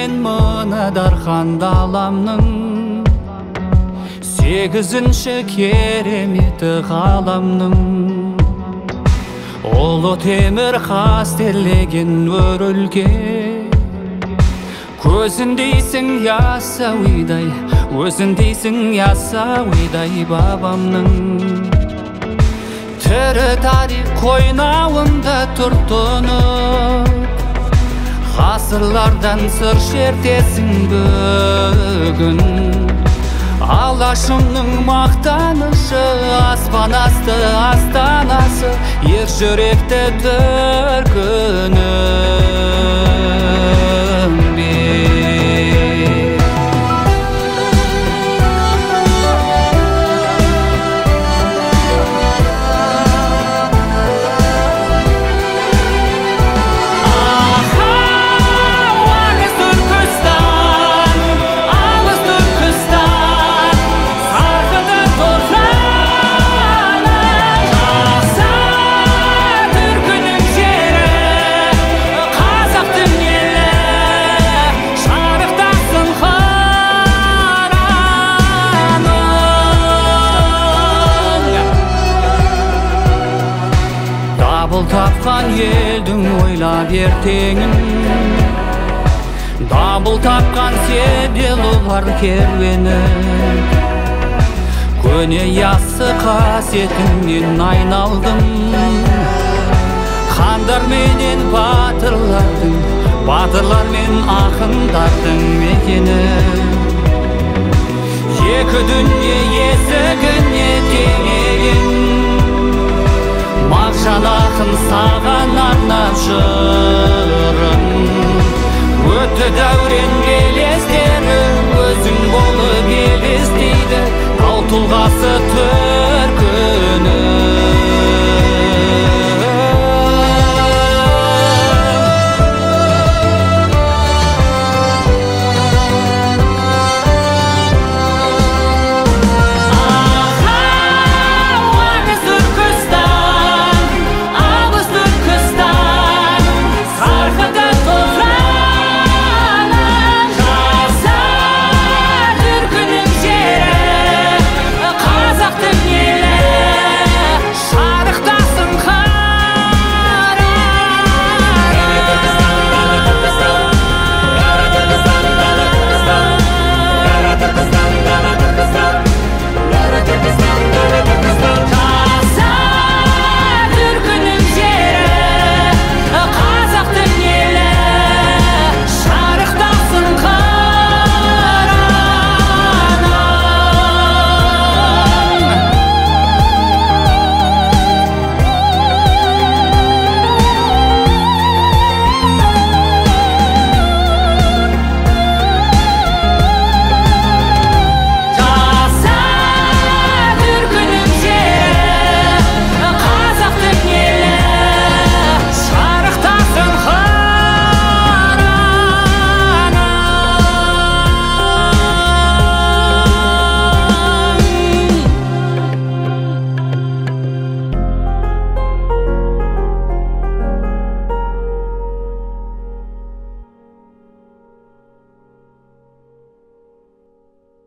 мен мына дархан даламның, 8-ші кереметі ғаламның. Ұлы темір қастерлеген өрілге, көзіндейсің ясауидай, өзіндейсің ясауидай бабамның. Тірі тарих қойнауында тұртынып, ғасырлардан сыр шертесің бүгін. Алашымның мақтанышы, аспан асты астанасы, ер жүректі төркінім бе. Дабыл тапқан елдің ойлап ертеңін, дабыл тапқан седелулар керуені. Көне яссы қасиетіңнен айналдым, хандар менен батырлардың, батырлар мен ақындардың мекені. Екі дүние есігіне теңеген, Мағжан ақын саған арнап жырын. Өтті дәурен белестері, өзің болып елестейді, тау тұлғасы